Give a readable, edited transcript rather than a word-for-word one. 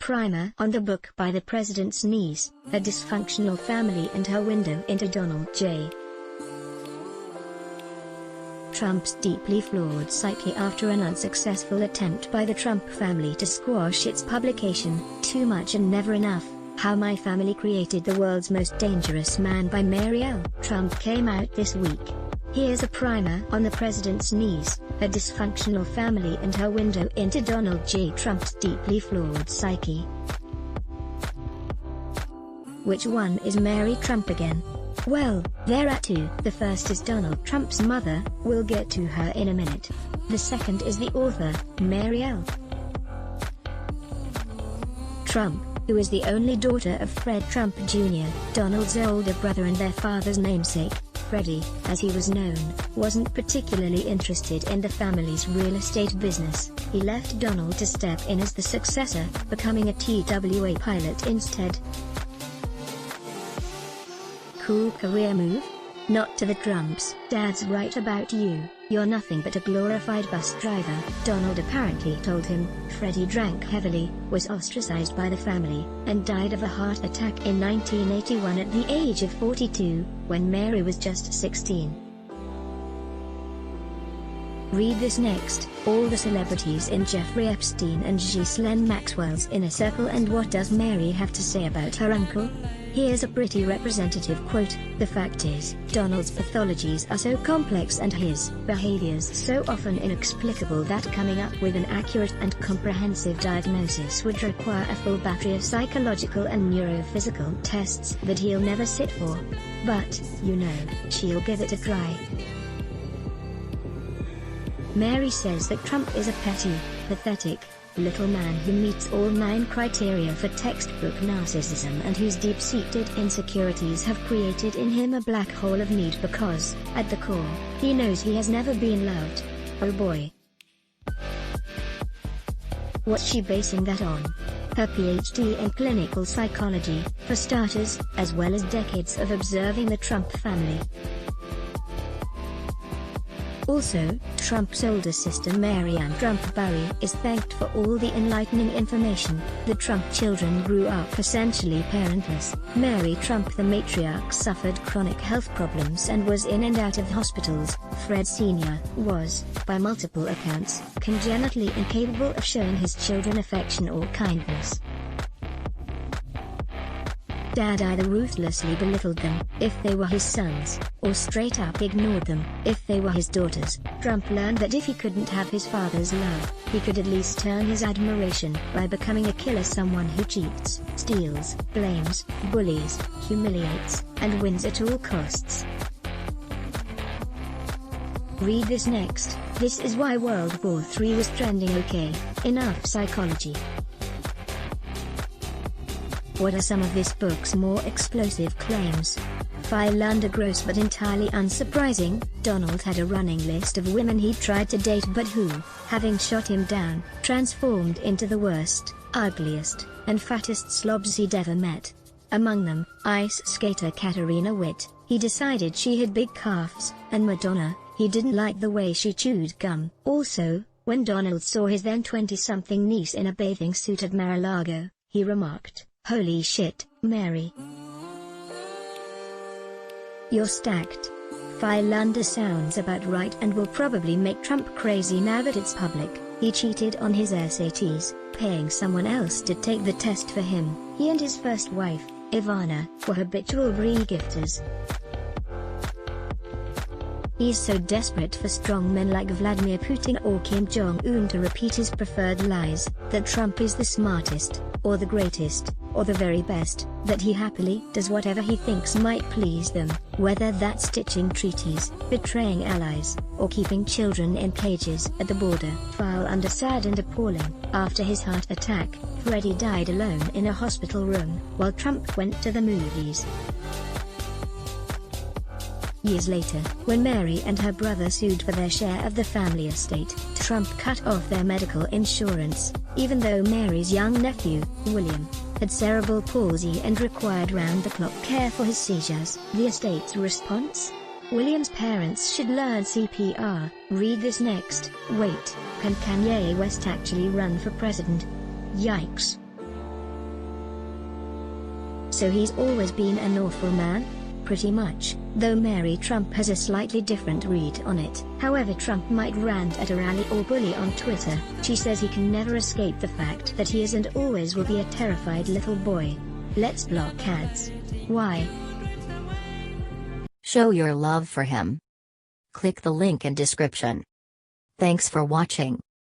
primer on the book by the president's niece, A Dysfunctional Family and Her Window into Donald J. Trump's deeply flawed psyche after an unsuccessful attempt by the Trump family to squash its publication, Too Much and Never Enough, How My Family Created the World's Most Dangerous Man by Mary L. Trump came out this week. Here's a primer on the president's niece, A Dysfunctional Family and Her Window into Donald J. Trump's deeply flawed psyche. Which one is Mary Trump again? Well, there are two. The first is Donald Trump's mother, we'll get to her in a minute. The second is the author, Mary L. Trump, who is the only daughter of Fred Trump Jr., Donald's older brother and their father's namesake. Freddie, as he was known, wasn't particularly interested in the family's real estate business. He left Donald to step in as the successor, becoming a TWA pilot instead. Cool career move? Not to the Trumps. Dad's right about you, you're nothing but a glorified bus driver, Donald apparently told him. Freddie drank heavily, was ostracized by the family, and died of a heart attack in 1981 at the age of 42, when Mary was just 16. Read this next: all the celebrities in Jeffrey Epstein and Ghislaine Maxwell's inner circle, and what does Mary have to say about her uncle? Here's a pretty representative quote: "The fact is, Donald's pathologies are so complex and his behaviors so often inexplicable that coming up with an accurate and comprehensive diagnosis would require a full battery of psychological and neurophysical tests that he'll never sit for. But, you know, she'll give it a try." Mary says that Trump is a petty, pathetic, little man who meets all 9 criteria for textbook narcissism and whose deep-seated insecurities have created in him a black hole of need because, at the core, he knows he has never been loved. Oh boy. What's she basing that on? Her PhD in clinical psychology, for starters, as well as decades of observing the Trump family. Also, Trump's older sister Marianne Trump Barry is thanked for all the enlightening information. The Trump children grew up essentially parentless. Mary Trump, the matriarch, suffered chronic health problems and was in and out of hospitals. Fred Sr. was, by multiple accounts, congenitally incapable of showing his children affection or kindness. Dad either ruthlessly belittled them, if they were his sons, or straight up ignored them, if they were his daughters. Trump learned that if he couldn't have his father's love, he could at least earn his admiration by becoming a killer, someone who cheats, steals, blames, bullies, humiliates, and wins at all costs. Read this next: this is why World War III was trending. Okay, enough psychology. What are some of this book's more explosive claims? Philander gross but entirely unsurprising, Donald had a running list of women he'd tried to date but who, having shot him down, transformed into the worst, ugliest, and fattest slobs he'd ever met. Among them, ice skater Katarina Witt. He decided she had big calves, and Madonna. He didn't like the way she chewed gum. Also, when Donald saw his then 20-something niece in a bathing suit at Mar-a-Lago, he remarked, "Holy shit, Mary. You're stacked." Philander sounds about right and will probably make Trump crazy now that it's public. He cheated on his SATs, paying someone else to take the test for him. He and his first wife, Ivana, were habitual re-gifters. He's so desperate for strong men like Vladimir Putin or Kim Jong-un to repeat his preferred lies, that Trump is the smartest, or the greatest, or the very best, that he happily does whatever he thinks might please them, whether that's stitching treaties, betraying allies, or keeping children in cages at the border. Philander sad and appalling. After his heart attack, Freddie died alone in a hospital room, while Trump went to the movies. Years later, when Mary and her brother sued for their share of the family estate, Trump cut off their medical insurance, even though Mary's young nephew, William, had cerebral palsy and required round-the-clock care for his seizures. The estate's response? William's parents should learn CPR. Read this next. Wait, can Kanye West actually run for president? Yikes. So he's always been an awful man? Pretty much, though Mary Trump has a slightly different read on it. However, Trump might rant at a rally or bully on Twitter. She says he can never escape the fact that he is and always will be a terrified little boy. Let's block ads. Why? Show your love for him. Click the link in description. Thanks for watching.